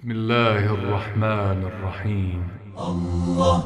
بسم الله الرحمن الرحيم. الله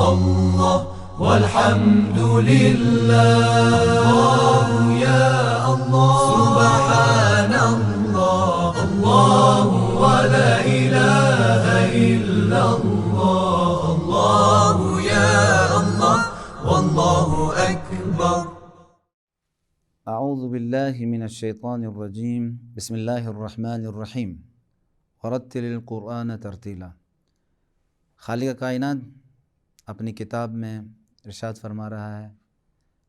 الله والحمد لله، الله يا الله سبحان الله، الله ولا إله إلا الله، الله يا الله والله أكبر. اعوذ باللہ من الشیطان الرجیم، بسم اللہ الرحمن الرحیم، ورتل القرآن ترتیلا۔ خالق کائنات اپنی کتاب میں ارشاد فرما رہا ہے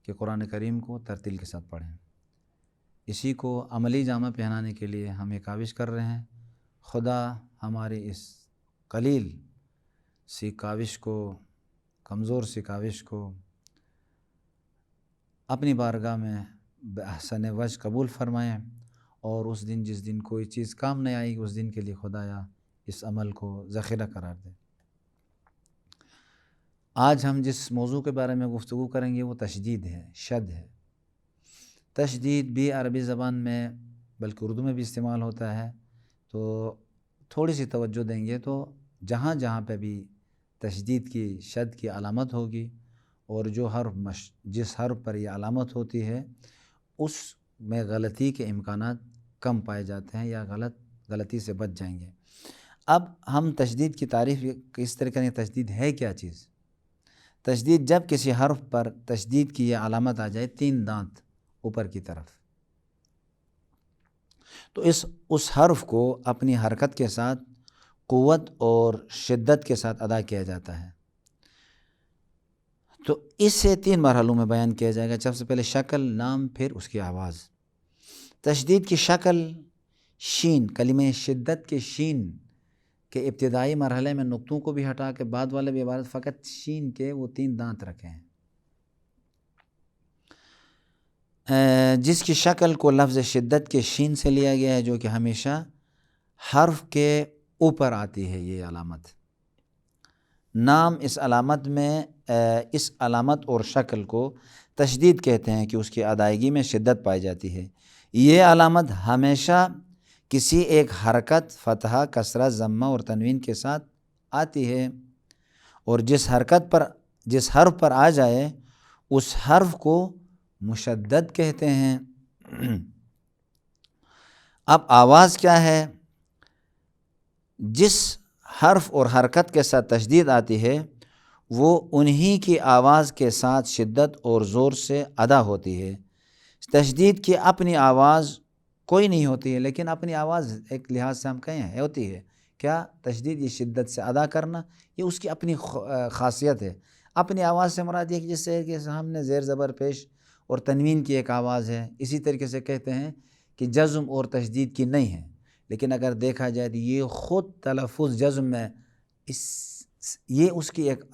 کہ قرآن کریم کو ترتیل کے ساتھ پڑھیں۔ اسی کو عملی جامہ پہنانے کے لیے ہم یہ کاوش کر رہے ہیں۔ خدا ہماری اس قلیل سی کاوش کو، کمزور سی کاوش کو اپنی بارگاہ میں بأحسن وجہ قبول فرمائیں، اور اس دن جس دن کوئی چیز کام نہیں آئی، اس دن کے لیے خدایا اس عمل کو ذخیرہ قرار دے۔ آج ہم جس موضوع کے بارے میں گفتگو کریں گے وہ تشدید ہے، شد ہے۔ تشدید بھی عربی زبان میں بلکہ اردو میں بھی استعمال ہوتا ہے، تو تھوڑی سی توجہ دیں گے تو جہاں جہاں پہ بھی تشدید کی، شد کی علامت ہوگی، اور جو جس حرف پر یہ علامت ہوتی ہے اس میں غلطی کے امکانات کم پائے جاتے ہیں، یا غلطی سے بچ جائیں گے۔ اب ہم تشدید کی تعریف کس طرح کریں؟ تشدید ہے کیا چیز؟ تشدید جب کسی حرف پر تشدید کی یہ علامت آ جائے، 3 دانت اوپر کی طرف، تو اس حرف کو اپنی حرکت کے ساتھ قوت اور شدت کے ساتھ ادا کیا جاتا ہے۔ تو اس سے 3 مرحلوں میں بیان کیا جائے گا۔ سب سے پہلے شکل، نام، پھر اس کی آواز۔ تشدید کی شکل شین، کلمہ شدت کے شین کے ابتدائی مرحلے میں نقطوں کو بھی ہٹا کے بعد والے بھی عبارت فقط شین کے وہ 3 دانت رکھے ہیں، جس کی شکل کو لفظ شدت کے شین سے لیا گیا ہے، جو کہ ہمیشہ حرف کے اوپر آتی ہے یہ علامت۔ نام اس علامت اور شکل کو تشدید کہتے ہیں کہ اس کی ادائیگی میں شدت پائی جاتی ہے۔ یہ علامت ہمیشہ کسی ایک حرکت، فتحہ، کسرہ، ضمہ اور تنوین کے ساتھ آتی ہے، اور جس حرف پر آ جائے اس حرف کو مشدد کہتے ہیں۔ اب آواز کیا ہے؟ جس حرف اور حرکت کے ساتھ تشدید آتی ہے وہ انہی کی آواز کے ساتھ شدت اور زور سے ادا ہوتی ہے۔ تشدید کی اپنی آواز کوئی نہیں ہوتی ہے، لیکن اپنی آواز ایک لحاظ سے ہم کہیں ہوتی ہے۔ کیا تشدید؟ یہ شدت سے ادا کرنا، یہ اس کی اپنی خاصیت ہے۔ اپنی آواز سے مراد یہ کہ جس سے کہ ہم نے زیر زبر پیش اور تنوین کی ایک آواز ہے، اسی طریقے سے کہتے ہیں کہ جزم اور تشدید کی نہیں ہے، لیکن اگر دیکھا جائے تو یہ خود تلفظ جزم میں یہ اس کی ایک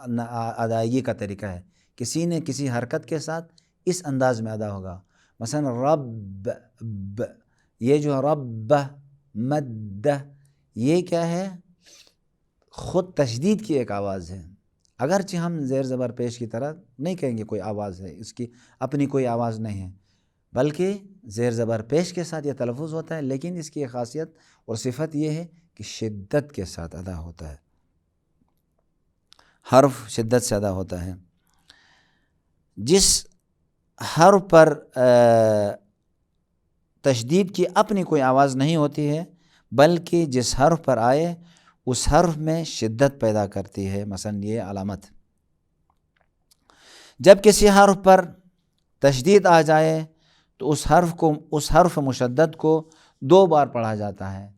ادائیگی کا طریقہ ہے۔ کسی نے کسی حرکت کے ساتھ اس انداز میں ادا ہوگا، مثلا رب، یہ جو رب مد، یہ کیا ہے؟ خود تشدید کی ایک آواز ہے، اگرچہ ہم زیر زبر پیش کی طرح نہیں کہیں گے کوئی آواز ہے، اس کی اپنی کوئی آواز نہیں ہے، بلکہ زیر زبر پیش کے ساتھ یہ تلفظ ہوتا ہے، لیکن اس کی ایک خاصیت اور صفت یہ ہے کہ شدت کے ساتھ ادا ہوتا ہے، حرف شدت سے ادا ہوتا ہے۔ جس حرف پر تشدید کی اپنی کوئی آواز نہیں ہوتی ہے، بلکہ جس حرف پر آئے اس حرف میں شدت پیدا کرتی ہے، مثلا یہ علامت۔ جب کسی حرف پر تشدید آ جائے تو اس حرف مشدد کو 2 بار پڑھا جاتا ہے،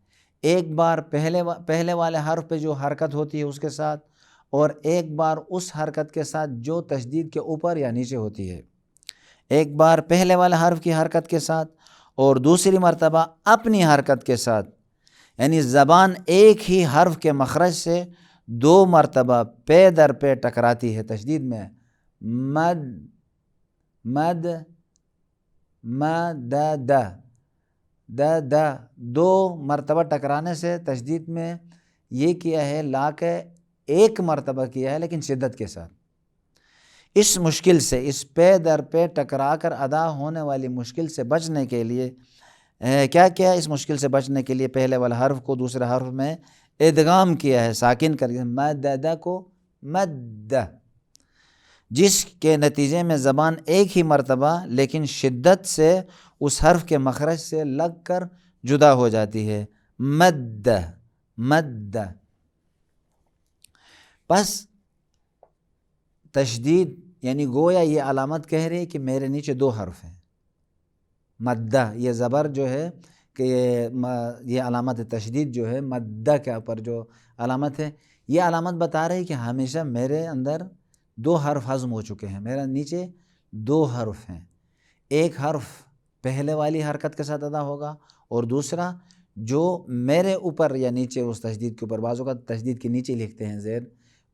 ایک بار پہلے والے حرف پہ جو حرکت ہوتی ہے اس کے ساتھ، اور ایک بار اس حرکت کے ساتھ جو تشدید کے اوپر یا نیچے ہوتی ہے۔ ایک بار پہلے والے حرف کی حرکت کے ساتھ اور دوسری مرتبہ اپنی حرکت کے ساتھ، یعنی زبان ایک ہی حرف کے مخرج سے 2 مرتبہ پے در پے ٹکراتی ہے تشدید میں۔ مد مد مد د 2 مرتبہ ٹکرانے سے تشدید میں یہ کیا ہے، لا کے ایک مرتبہ کیا ہے لیکن شدت کے ساتھ۔ اس مشکل سے، اس پے در پے ٹکرا کر ادا ہونے والی مشکل سے بچنے کے لیے کیا اس مشکل سے بچنے کے لیے پہلے والے حرف کو دوسرے حرف میں ادغام کیا ہے ساکن کر کے، مدد کو مد، جس کے نتیجے میں زبان ایک ہی مرتبہ لیکن شدت سے اس حرف کے مخرج سے لگ کر جدا ہو جاتی ہے، مد مد۔ پس تشدید یعنی گویا یہ علامت کہہ رہی ہے کہ میرے نیچے دو حرف ہیں، مدہ، یہ زبر جو ہے کہ یہ علامت تشدید جو ہے مدہ کے اوپر جو علامت ہے، یہ علامت بتا رہی ہے کہ ہمیشہ میرے اندر دو حرف ہضم ہو چکے ہیں، میرے نیچے دو حرف ہیں، ایک حرف پہلے والی حرکت کے ساتھ ادا ہوگا اور دوسرا جو میرے اوپر یا نیچے اس تشدید کے اوپر، بعض اوقات تشدید کے نیچے لکھتے ہیں زیر،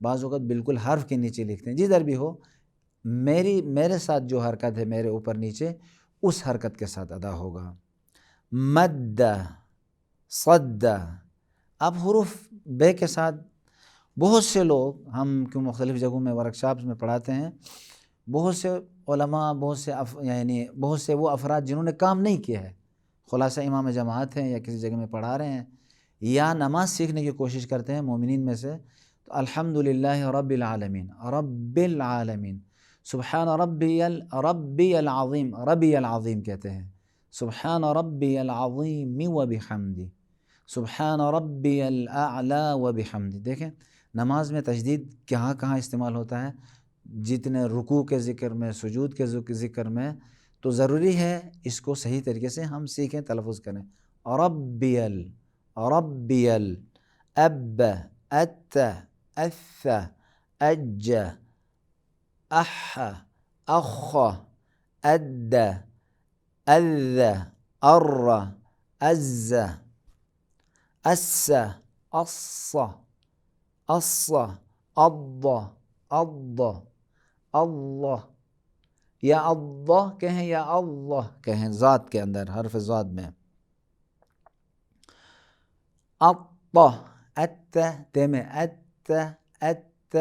بعض اوقات بالکل حرف کے نیچے لکھتے ہیں، جدھر بھی ہو میرے ساتھ جو حرکت ہے میرے اوپر نیچے اس حرکت کے ساتھ ادا ہوگا، مد صد۔ اب حروف بے کے ساتھ بہت سے لوگ، ہم کیوں مختلف جگہوں میں ورکشاپس میں پڑھاتے ہیں، بہت سے علماء، بہت سے وہ افراد جنہوں نے کام نہیں کیا ہے، خلاصہ امام جماعت ہیں یا کسی جگہ میں پڑھا رہے ہیں یا نماز سیکھنے کی کوشش کرتے ہیں مومنین میں سے، تو الحمدللہ رب العالمین، رب العالمین، سبحان ربی العظیم، ربی العظیم کہتے ہیں، سبحان ربی العظیم وبحمدہ، سبحان ربی الاعلی وبحمدہ۔ دیکھیں نماز میں تشدید کہاں کہاں استعمال ہوتا ہے، جتنے رکوع کے ذکر میں، سجود کے ذکر میں، تو ضروری ہے اس کو صحیح طریقے سے ہم سیکھیں، تلفظ کریں، ربی ربی اب ات اث اج اح اخ اد اذ ار از اس اص اص اض اض اللہ، یا اللہ کہیں یا اللہ کہیں، ذات کے اندر حرف ذات میں، اط ات تے میں ات ات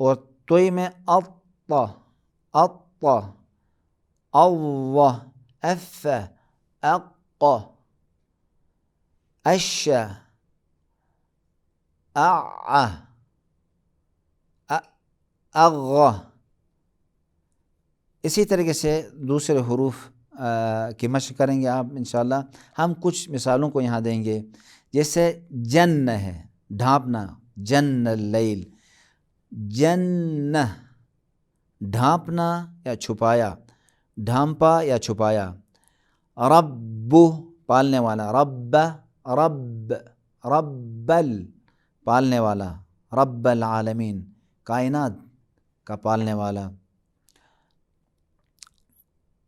اور توئی میں اط اط، اللہ اف اق اش اع اغ۔ اسی طریقے سے دوسرے حروف کی مشق کریں گے آپ انشاءاللہ۔ ہم کچھ مثالوں کو یہاں دیں گے، جیسے جن ہے ڈھانپنا، جن اللیل، جن ڈھانپنا یا چھپایا، ڈھانپا یا چھپایا، رب پالنے والا، رب رب رب پالنے والا، رب العالمین کائنات کا پالنے والا،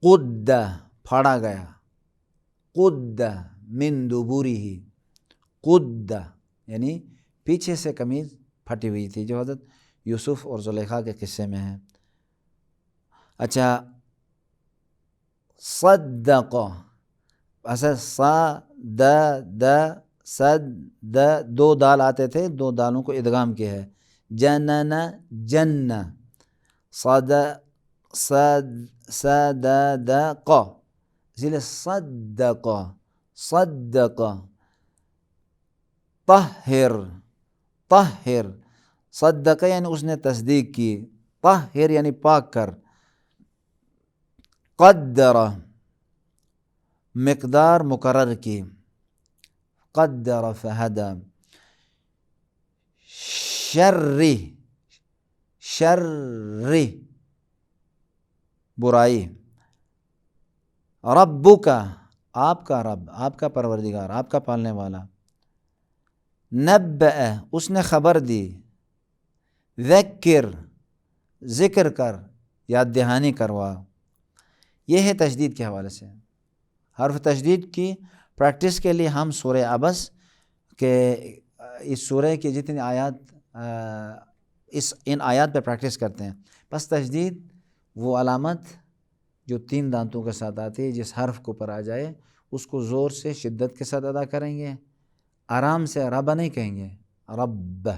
قد پھاڑا گیا، قد من دبورہ، قد یعنی پیچھے سے قمیض پھٹی ہوئی تھی، جو حضرت یوسف اور زلیخا کے قصے میں ہے۔ اچھا صدق، ایسا سا د د صد د، دو دال آتے تھے، دو دالوں کو ادغام کیا ہے، جنن جن، صد صدق، اسی لیے صدق صدق، طہر طہر، صدق یعنی اس نے تصدیق کی، طہر یعنی پاک کر، قدر مقدار مقرر کی، قدر فہدی، شر شر برائی، ربک آپ کا رب، آپ کا پروردگار، آپ کا پالنے والا، نبأ اس نے خبر دی، ذکر ذکر کر، یاد دہانی کروا۔ یہ ہے تشدید کے حوالے سے۔ حرف تشدید کی پریکٹس کے لیے ہم سورہ عبس کے اس سورہ کی جتنی آیات ان آیات پہ پریکٹس کرتے ہیں۔ پس تشدید وہ علامت جو 3 دانتوں کے ساتھ آتی ہے، جس حرف کو پر آ جائے اس کو زور سے شدت کے ساتھ ادا کریں گے، آرام سے رب نہیں کہیں گے، رب،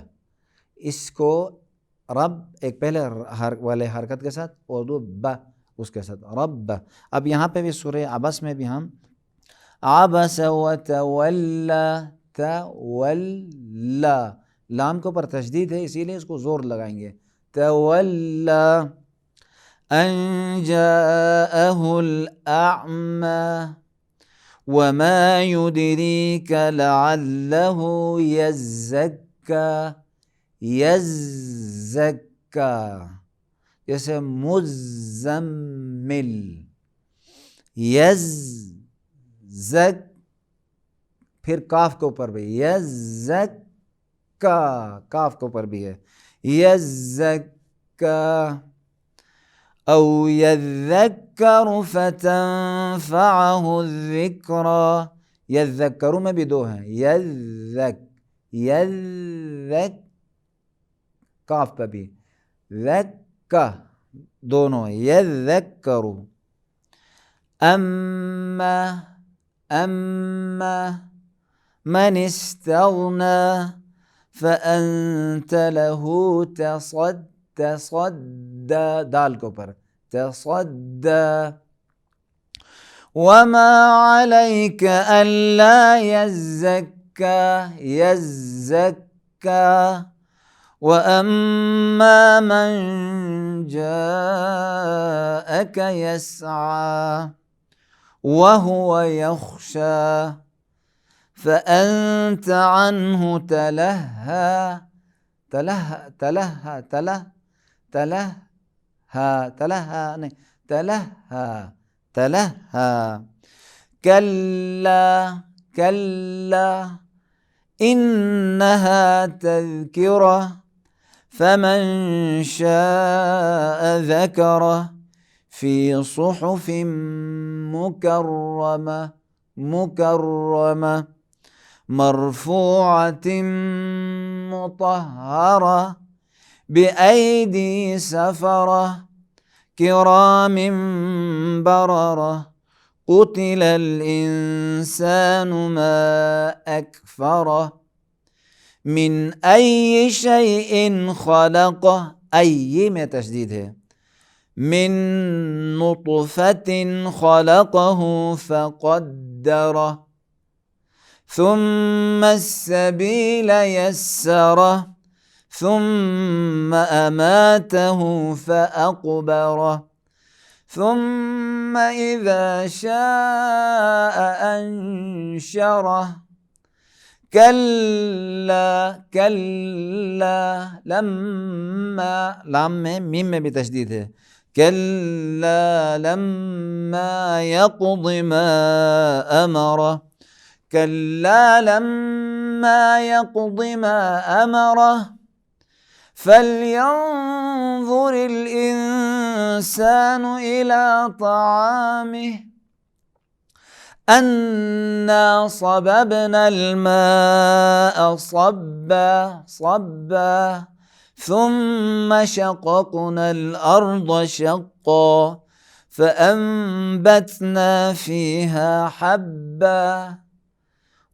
اس کو رب ایک پہلے والے حرکت کے ساتھ اور دو ب اس کے ساتھ، رب۔ اب یہاں پہ بھی سورہ عبس میں بھی ہم عبس وتولی تولا، لام کے اوپر تشدید ہے اسی لیے اس کو زور لگائیں گے. تولا ان جاءه الأعمى وما يدريك لعله يزكى. يزكى جیسے مزمل، یزک پھر کاف کے اوپر بھی، یزکا کاف کے اوپر بھی ہے، یزکا. او یذکر فتنفعه الذکرى، یذکروں میں بھی دو ہیں، یذک کاف پہ بھی، ذکا دونوں، یذکرو. اما من استغنى فأنت له تصدى، دال کے اوپر تصدى. وما عليك ألا يزكى، يزكى. وأما من جاءك يسعى وهو يخشى فأنت عنه تلهى. تلهى تلهى تلهى تلهى تلهى تلهى تلهى. كلا كلا إنها تذكرة فمن شاء ذكره في صحف مكرمة مكرمة مرفوعة مطهرة بأيدي سفرة كرام بررة. قتل الإنسان ما أكفره من أي شيء خلقه، أي میں تشدید ہے، من نطفة خلقه فقدره ثم السبيل يسره ثم أماته فأقبره ثم إذا شاء أنشره. كلا كلا لما، لام میں میم میں بھی تشدید ہے، كلا لما يقض ما أمره. كلا لما يقض ما أمره فلينظر الإنسان إلى طعامه أنا صببنا الماء صبا صبا ثم شققنا الأرض شقا فأنبتنا فيها حبا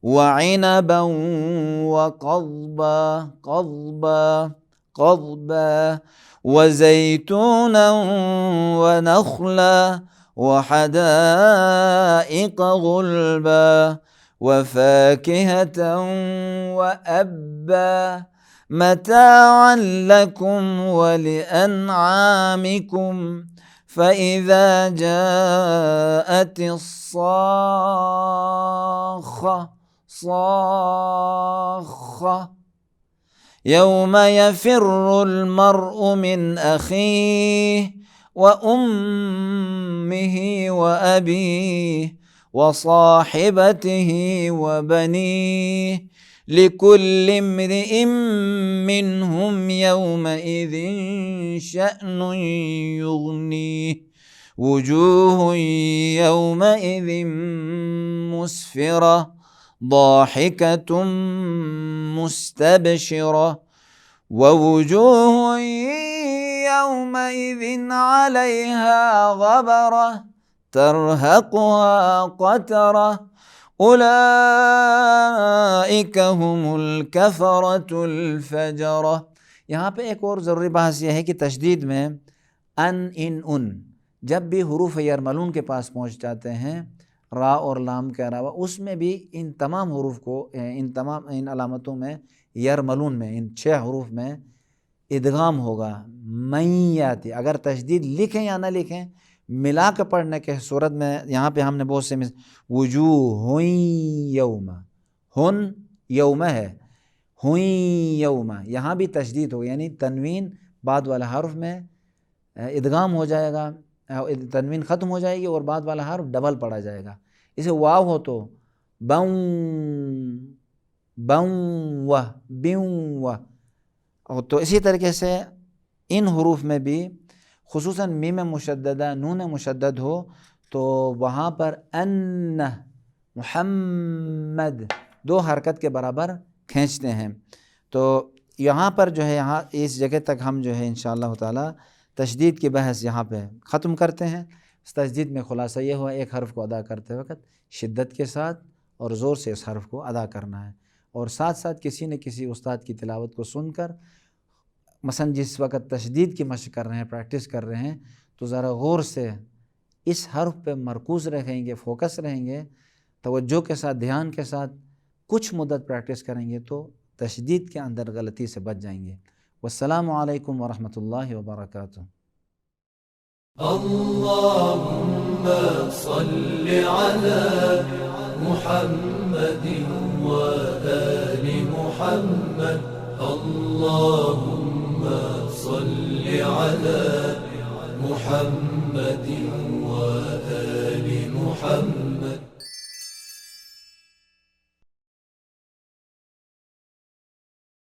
وعنبا وقضبا قضبا قضبا وزيتونا ونخلا وحدائق غلبا وفاكهة وأبا متاعا لكم ولأنعامكم. فإذا جاءت الصاخة صاخة يوم يفر المرء من أخيه وأمه وأبيه وصاحبته وبنيه لكل امرئ منهم يومئذ شأن يغنيه. وجوه يومئذ مسفرة ضاحكة مستبشرة ووجوه يومئذ عليها غبرة ترهقها قترة اولئک هم الکفرۃ الفجرہ. یہاں پہ ایک اور ضروری بحث یہ ہے کہ تشدید میں ان جب بھی حروف یرملون کے پاس پہنچ جاتے ہیں را اور لام کے علاوہ اس میں بھی ان تمام حروف کو ان علامتوں میں یرملون میں ان 6 حروف میں ادغام ہوگا. میاتی اگر تشدید لکھیں یا نہ لکھیں ملا کے پڑھنے کے صورت میں یہاں پہ ہم نے بہت سے وجوہ یوم ہن یوم ہے ہوئیں یوم یہاں بھی تشدید ہوگا یعنی تنوین بعد والا حرف میں ادغام ہو جائے گا, تنوین ختم ہو جائے گی اور بعد والا حرف ڈبل پڑھا جائے گا. اسے واو ہو تو بوں بوں و بیوں و. تو اسی طریقے سے ان حروف میں بھی خصوصاً میم مشددہ نون مشدد ہو تو وہاں پر ان محمد 2 حرکت کے برابر کھینچتے ہیں. تو یہاں پر جو ہے یہاں اس جگہ تک ہم جو ہے انشاءاللہ تعالی تشدید کی بحث یہاں پہ ختم کرتے ہیں. اس تشدید میں خلاصہ یہ ہوا ایک حرف کو ادا کرتے وقت شدت کے ساتھ اور زور سے اس حرف کو ادا کرنا ہے, اور ساتھ ساتھ کسی نہ کسی استاد کی تلاوت کو سن کر مثلا جس وقت تشدید کی مشق کر رہے ہیں پریکٹس کر رہے ہیں تو ذرا غور سے اس حرف پہ مرکوز رہیں گے, فوکس رہیں گے, توجہ کے ساتھ دھیان کے ساتھ کچھ مدت پریکٹس کریں گے تو تشدید کے اندر غلطی سے بچ جائیں گے. والسلام علیکم ورحمۃ اللہ وبرکاتہ. اللهم صل على محمد وآل محمد. اللهم صل على محمد وآل محمد.